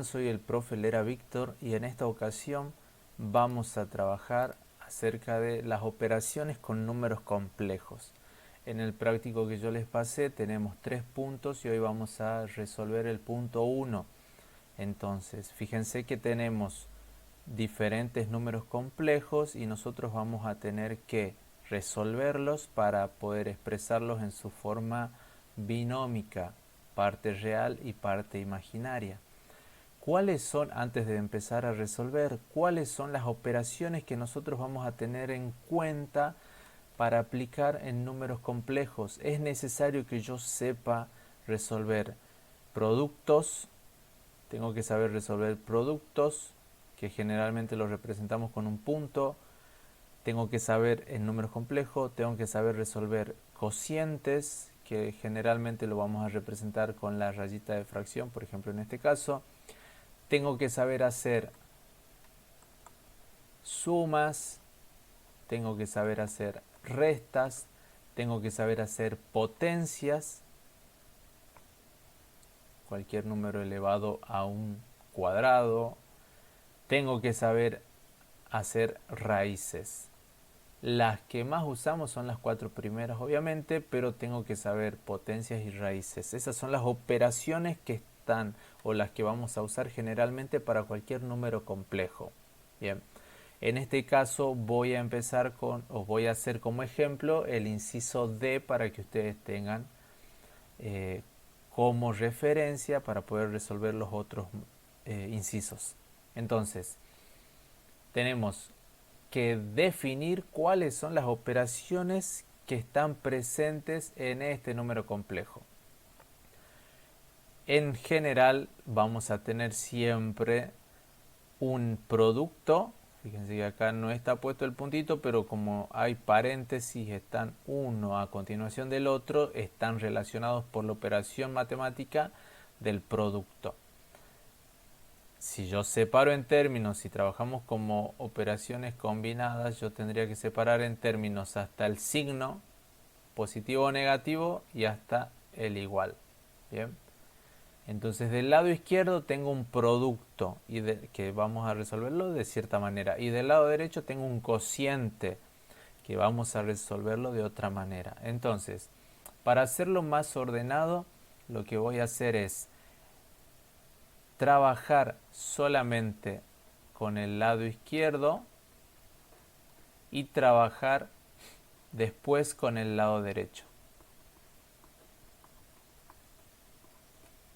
Soy el profe Lera Víctor y en esta ocasión vamos a trabajar acerca de las operaciones con números complejos. En el práctico que yo les pasé tenemos 3 puntos y hoy vamos a resolver el punto 1. Entonces, fíjense que tenemos diferentes números complejos y nosotros vamos a tener que resolverlos para poder expresarlos en su forma binómica, parte real y parte imaginaria. ¿Cuáles son, antes de empezar a resolver, cuáles son las operaciones que nosotros vamos a tener en cuenta para aplicar en números complejos? Es necesario que yo sepa resolver productos, tengo que saber resolver productos, que generalmente los representamos con un punto, tengo que saber en números complejos, tengo que saber resolver cocientes, que generalmente lo vamos a representar con la rayita de fracción, por ejemplo en este caso. Tengo que saber hacer sumas, tengo que saber hacer restas, tengo que saber hacer potencias, cualquier número elevado a un cuadrado, tengo que saber hacer raíces. Las que más usamos son las 4 primeras, obviamente, pero tengo que saber potencias y raíces. Esas son las operaciones que están o las que vamos a usar generalmente para cualquier número complejo. Bien, en este caso voy a empezar con, os voy a hacer como ejemplo el inciso D para que ustedes tengan como referencia para poder resolver los otros incisos. Entonces, tenemos que definir cuáles son las operaciones que están presentes en este número complejo. En general vamos a tener siempre un producto. Fíjense que acá no está puesto el puntito, pero como hay paréntesis, están uno a continuación del otro, están relacionados por la operación matemática del producto. Si yo separo en términos, si trabajamos como operaciones combinadas, yo tendría que separar en términos hasta el signo positivo o negativo y hasta el igual. Bien. Entonces del lado izquierdo tengo un producto que vamos a resolverlo de cierta manera, y del lado derecho tengo un cociente que vamos a resolverlo de otra manera. Entonces, para hacerlo más ordenado, lo que voy a hacer es trabajar solamente con el lado izquierdo y trabajar después con el lado derecho.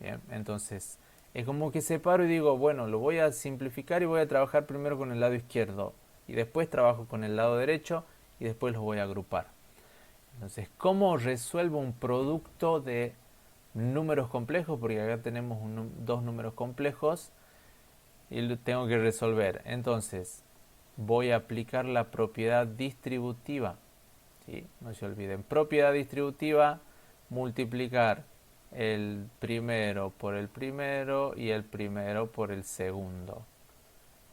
Bien, entonces es como que separo y digo, bueno, lo voy a simplificar y voy a trabajar primero con el lado izquierdo y después trabajo con el lado derecho y después los voy a agrupar. Entonces, ¿cómo resuelvo un producto de números complejos? Porque acá tenemos dos números complejos y lo tengo que resolver. Entonces, voy a aplicar la propiedad distributiva. ¿Sí? No se olviden, propiedad distributiva, multiplicar el primero por el primero y el primero por el segundo.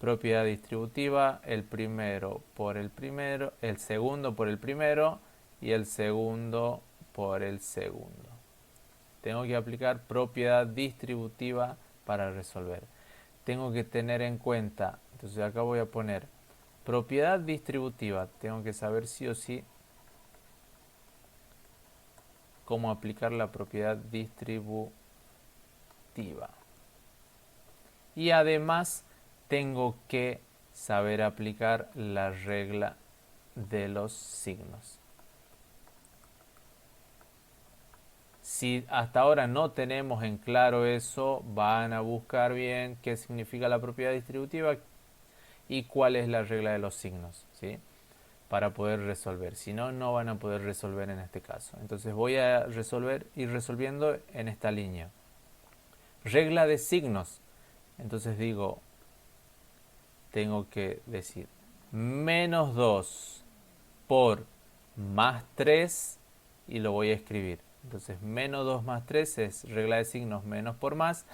Propiedad distributiva, el primero por el primero, el segundo por el primero y el segundo por el segundo. Tengo que aplicar propiedad distributiva para resolver. Tengo que tener en cuenta, entonces acá voy a poner propiedad distributiva. Tengo que saber sí o sí cómo aplicar la propiedad distributiva. Y además tengo que saber aplicar la regla de los signos. Si hasta ahora no tenemos en claro eso, van a buscar bien qué significa la propiedad distributiva y cuál es la regla de los signos, ¿sí? Para poder resolver. Si no, no van a poder resolver en este caso. Entonces voy a ir resolviendo en esta línea. Regla de signos. Entonces digo, tengo que decir menos 2 por más 3 y lo voy a escribir. Entonces menos 2 más 3 es regla de signos, menos por más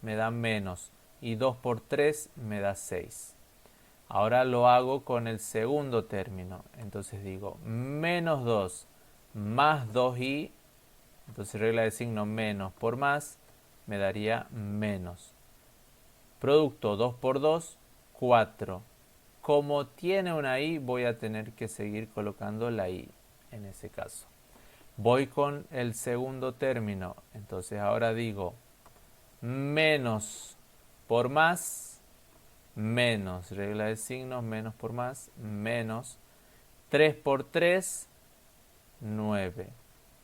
me da menos y 2 por 3 me da 6. Ahora lo hago con el segundo término. Entonces digo menos 2 más 2i. Entonces regla de signo menos por más me daría menos. Producto 2 por 2, 4. Como tiene una i, voy a tener que seguir colocando la i en ese caso. Voy con el segundo término. Entonces ahora digo menos por más, menos, regla de signos, menos por más, menos 3 por 3, 9.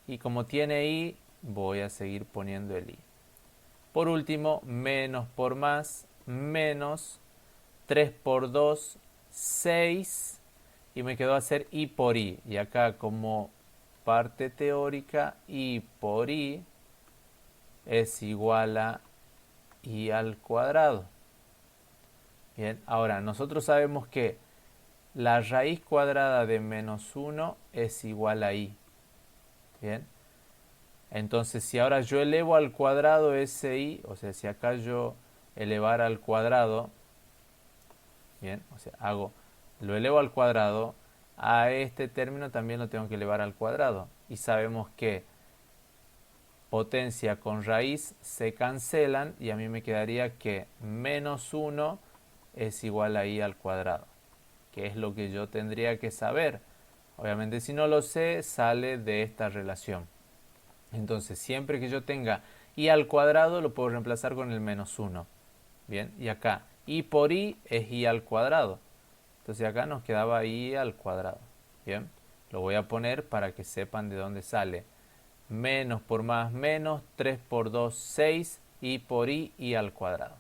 Y como tiene i, voy a seguir poniendo el i. Por último, menos por más, menos 3 por 2, 6. Y me quedó hacer i por i. Y acá como parte teórica, i por i es igual a i al cuadrado. Bien, ahora nosotros sabemos que la raíz cuadrada de menos 1 es igual a i. Bien, entonces si ahora yo elevo al cuadrado ese i, o sea, si acá yo elevara al cuadrado, bien, o sea, lo elevo al cuadrado, a este término también lo tengo que elevar al cuadrado. Y sabemos que potencia con raíz se cancelan y a mí me quedaría que menos 1 es igual a i al cuadrado, que es lo que yo tendría que saber. Obviamente si no lo sé, sale de esta relación. Entonces siempre que yo tenga i al cuadrado lo puedo reemplazar con el menos 1. Bien, y acá i por i es i al cuadrado. Entonces acá nos quedaba i al cuadrado. Bien, lo voy a poner para que sepan de dónde sale. Menos por más menos, 3 por 2, 6, i por i al cuadrado.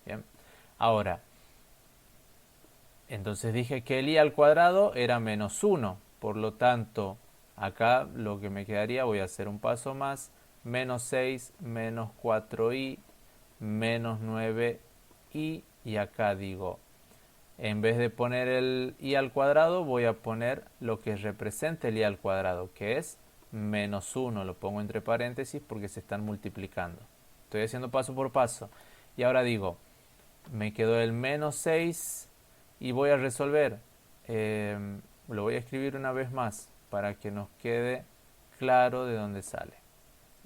Bien, ahora, entonces dije que el i al cuadrado era menos 1. Por lo tanto, acá lo que me quedaría, voy a hacer un paso más, menos 6, menos 4i, menos 9i, y acá digo, en vez de poner el i al cuadrado, voy a poner lo que representa el i al cuadrado, que es menos 1. Lo pongo entre paréntesis porque se están multiplicando. Estoy haciendo paso por paso. Y ahora digo, me quedó el menos 6 y voy a resolver. Lo voy a escribir una vez más para que nos quede claro de dónde sale.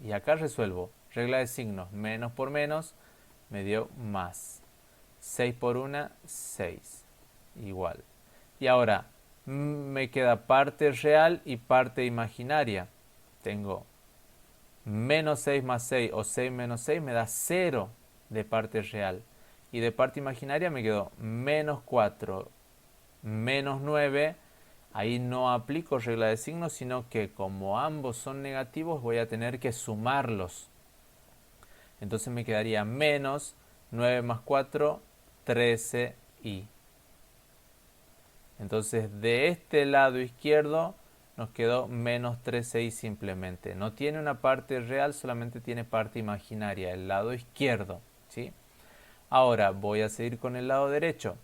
Y acá resuelvo. Regla de signos. Menos por menos me dio más. 6 por 1, 6. Igual. Y ahora me queda parte real y parte imaginaria. Tengo menos 6 más 6 o 6 menos 6 me da 0 de parte real. Y de parte imaginaria me quedó menos 4, menos 9. Ahí no aplico regla de signos, sino que como ambos son negativos voy a tener que sumarlos. Entonces me quedaría menos 9 más 4, 13i. Entonces de este lado izquierdo nos quedó menos 13i simplemente. No tiene una parte real, solamente tiene parte imaginaria, el lado izquierdo, ¿sí? Ahora voy a seguir con el lado derecho.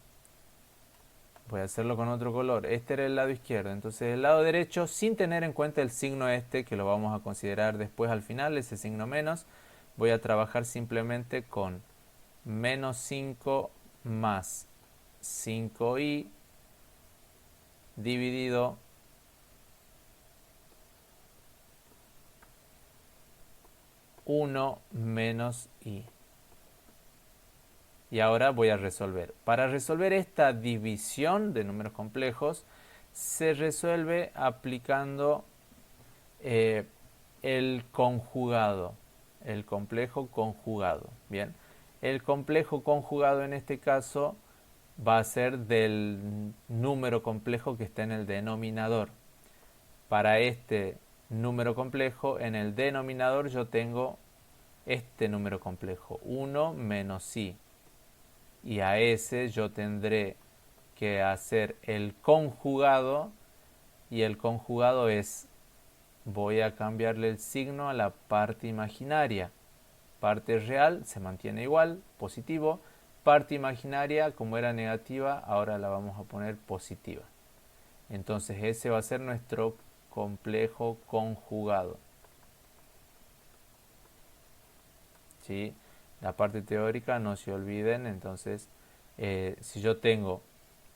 Voy a hacerlo con otro color. Este era el lado izquierdo. Entonces el lado derecho, sin tener en cuenta el signo este, que lo vamos a considerar después al final, ese signo menos, voy a trabajar simplemente con menos 5 más 5i dividido menos i. Y ahora voy a resolver. Para resolver esta división de números complejos, se resuelve aplicando el conjugado, el complejo conjugado. Bien, el complejo conjugado en este caso va a ser del número complejo que está en el denominador. Para este número complejo, en el denominador yo tengo este número complejo, 1 menos i. Y a ese yo tendré que hacer el conjugado, y el conjugado es, voy a cambiarle el signo a la parte imaginaria. Parte real se mantiene igual, positivo. Parte imaginaria, como era negativa, ahora la vamos a poner positiva. Entonces ese va a ser nuestro complejo conjugado. ¿Sí? La parte teórica no se olviden. Entonces si yo tengo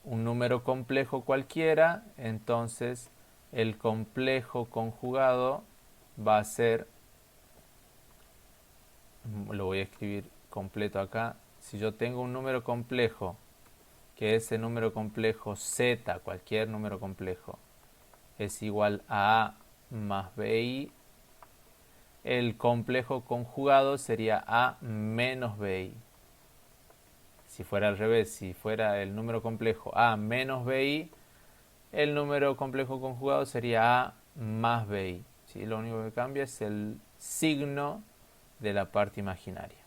un número complejo cualquiera, entonces el complejo conjugado va a ser, lo voy a escribir completo acá, si yo tengo un número complejo, que ese número complejo z, cualquier número complejo, es igual a más bi, el complejo conjugado sería a menos bi. Si fuera al revés, si fuera el número complejo a menos bi, el número complejo conjugado sería a más bi. ¿Sí? Lo único que cambia es el signo de la parte imaginaria.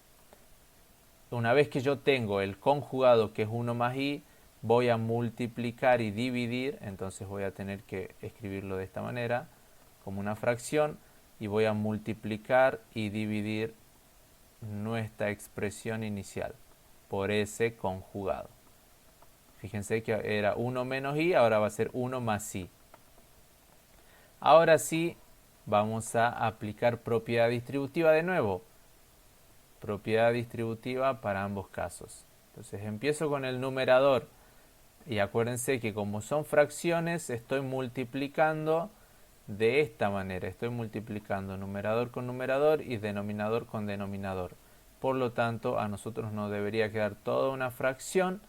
Una vez que yo tengo el conjugado, que es 1 más i, voy a multiplicar y dividir, entonces voy a tener que escribirlo de esta manera, como una fracción, y voy a multiplicar y dividir nuestra expresión inicial por ese conjugado. Fíjense que era 1 menos i, ahora va a ser 1 más i. Ahora sí, vamos a aplicar propiedad distributiva de nuevo. Propiedad distributiva para ambos casos. Entonces empiezo con el numerador. Y acuérdense que como son fracciones, estoy multiplicando de esta manera. Estoy multiplicando numerador con numerador y denominador con denominador. Por lo tanto, a nosotros nos debería quedar toda una fracción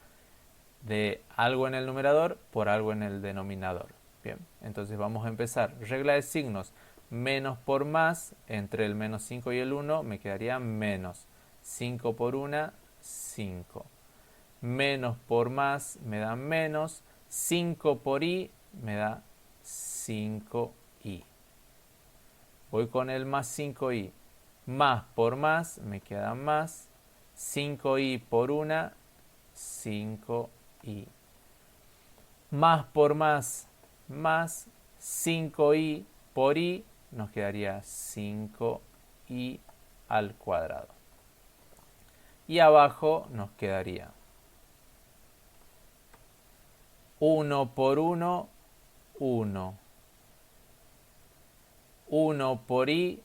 de algo en el numerador por algo en el denominador. Bien, entonces vamos a empezar. Regla de signos. Menos por más, entre el menos 5 y el 1, me quedaría menos. 5 por 1, 5. Menos por más me da menos. 5 por i me da 5i. Voy con el más 5i. Más por más me queda más. 5i por 1, 5i. Más por más 5i por i, nos quedaría 5i al cuadrado. Y abajo nos quedaría 1 por 1, 1. 1 por i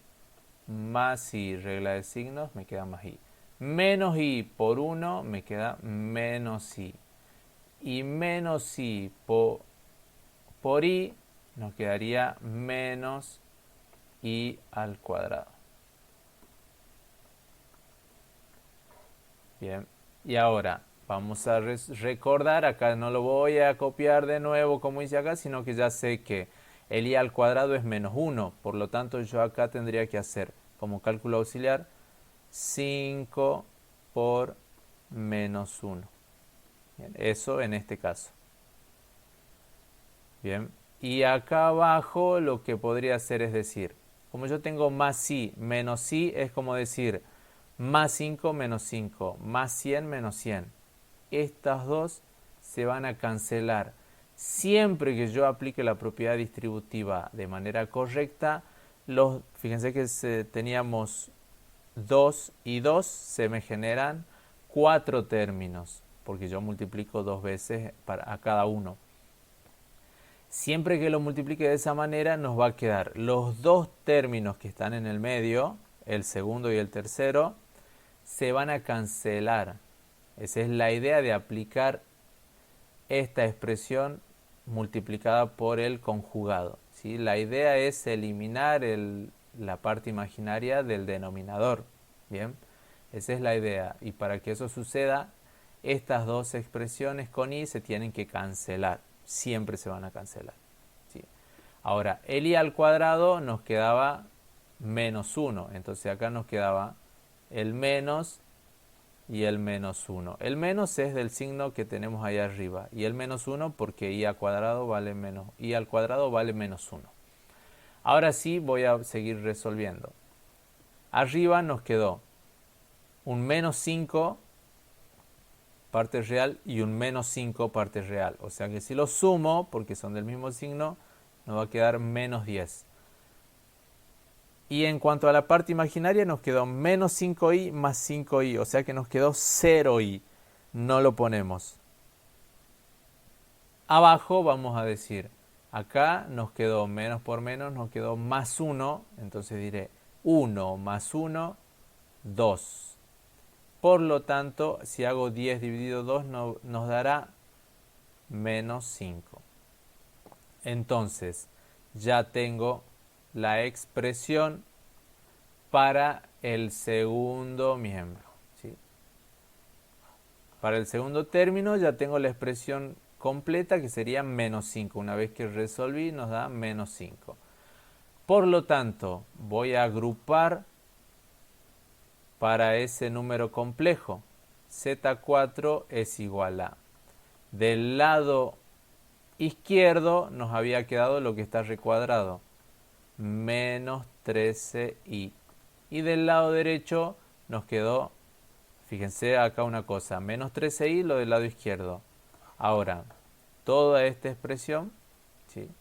más i, regla de signos, me queda más i. Menos i por 1 me queda menos i. Y menos i por i nos quedaría menos i al cuadrado. Bien, y ahora vamos a recordar, acá no lo voy a copiar de nuevo como hice acá, sino que ya sé que el i al cuadrado es menos 1, por lo tanto yo acá tendría que hacer como cálculo auxiliar 5 por menos 1. Bien, eso en este caso. Bien, y acá abajo lo que podría hacer es decir, como yo tengo más i menos i, es como decir más 5 menos 5, más 100 menos 100. Estas dos se van a cancelar. Siempre que yo aplique la propiedad distributiva de manera correcta, fíjense que teníamos 2 y 2, se me generan 4 términos, porque yo multiplico 2 veces a cada uno. Siempre que lo multiplique de esa manera, nos va a quedar los dos términos que están en el medio, el segundo y el tercero, se van a cancelar. Esa es la idea de aplicar esta expresión multiplicada por el conjugado, ¿sí? La idea es eliminar la parte imaginaria del denominador. Bien, esa es la idea. Y para que eso suceda, estas dos expresiones con i se tienen que cancelar. Siempre se van a cancelar. ¿Sí? Ahora, el i al cuadrado nos quedaba menos 1. Entonces acá nos quedaba el menos y el menos 1. El menos es del signo que tenemos ahí arriba. Y el menos 1 porque i al cuadrado vale menos. I al cuadrado vale menos 1. Ahora sí voy a seguir resolviendo. Arriba nos quedó un menos 5 parte real y un menos 5 parte real. O sea que si lo sumo, porque son del mismo signo, nos va a quedar menos 10. Y en cuanto a la parte imaginaria, nos quedó menos 5i más 5i. O sea que nos quedó 0i. No lo ponemos. Abajo vamos a decir, acá nos quedó menos por menos, nos quedó más 1. Entonces diré 1 más 1, 2. Por lo tanto, si hago 10 dividido 2, nos dará menos 5. Entonces, ya tengo la expresión para el segundo miembro. ¿Sí? Para el segundo término ya tengo la expresión completa que sería menos 5. Una vez que resolví nos da menos 5. Por lo tanto, voy a agrupar para ese número complejo. Z4 es igual a. Del lado izquierdo nos había quedado lo que está recuadrado, menos 13i. Y del lado derecho nos quedó, fíjense acá una cosa, menos 13i lo del lado izquierdo. Ahora, toda esta expresión, ¿sí?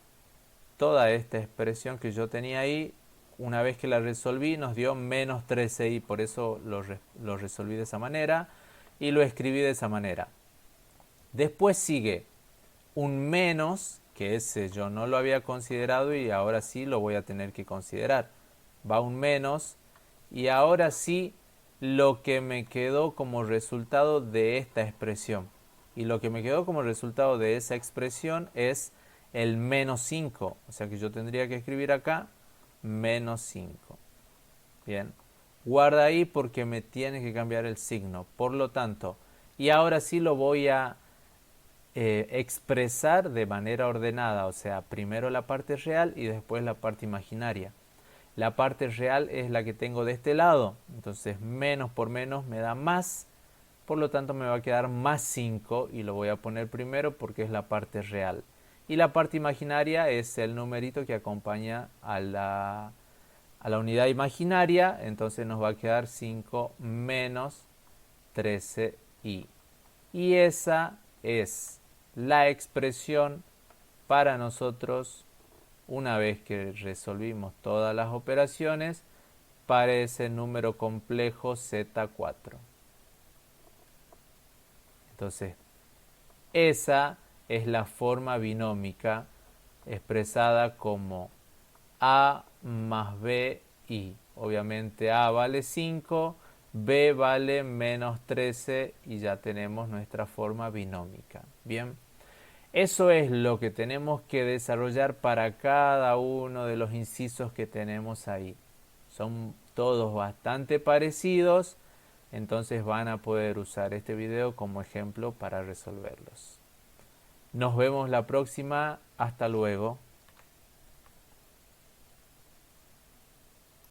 Toda esta expresión que yo tenía ahí, una vez que la resolví, nos dio menos 13i. Por eso lo resolví de esa manera y lo escribí de esa manera. Después sigue un menos, que ese yo no lo había considerado y ahora sí lo voy a tener que considerar. Va un menos y ahora sí lo que me quedó como resultado de esta expresión. Y lo que me quedó como resultado de esa expresión es el menos 5. O sea que yo tendría que escribir acá menos 5. Bien. Guarda ahí porque me tiene que cambiar el signo. Por lo tanto, y ahora sí lo voy a expresar de manera ordenada. O sea, primero la parte real y después la parte imaginaria. La parte real es la que tengo de este lado. Entonces, menos por menos me da más. Por lo tanto, me va a quedar más 5 y lo voy a poner primero porque es la parte real. Y la parte imaginaria es el numerito que acompaña a la unidad imaginaria. Entonces nos va a quedar 5 menos 13i. Y esa es la expresión para nosotros una vez que resolvimos todas las operaciones para ese número complejo Z4. Entonces, esa es la forma binómica expresada como A más BI. Obviamente A vale 5, B vale menos 13 y ya tenemos nuestra forma binómica. Bien, eso es lo que tenemos que desarrollar para cada uno de los incisos que tenemos ahí. Son todos bastante parecidos, entonces van a poder usar este video como ejemplo para resolverlos. Nos vemos la próxima. Hasta luego.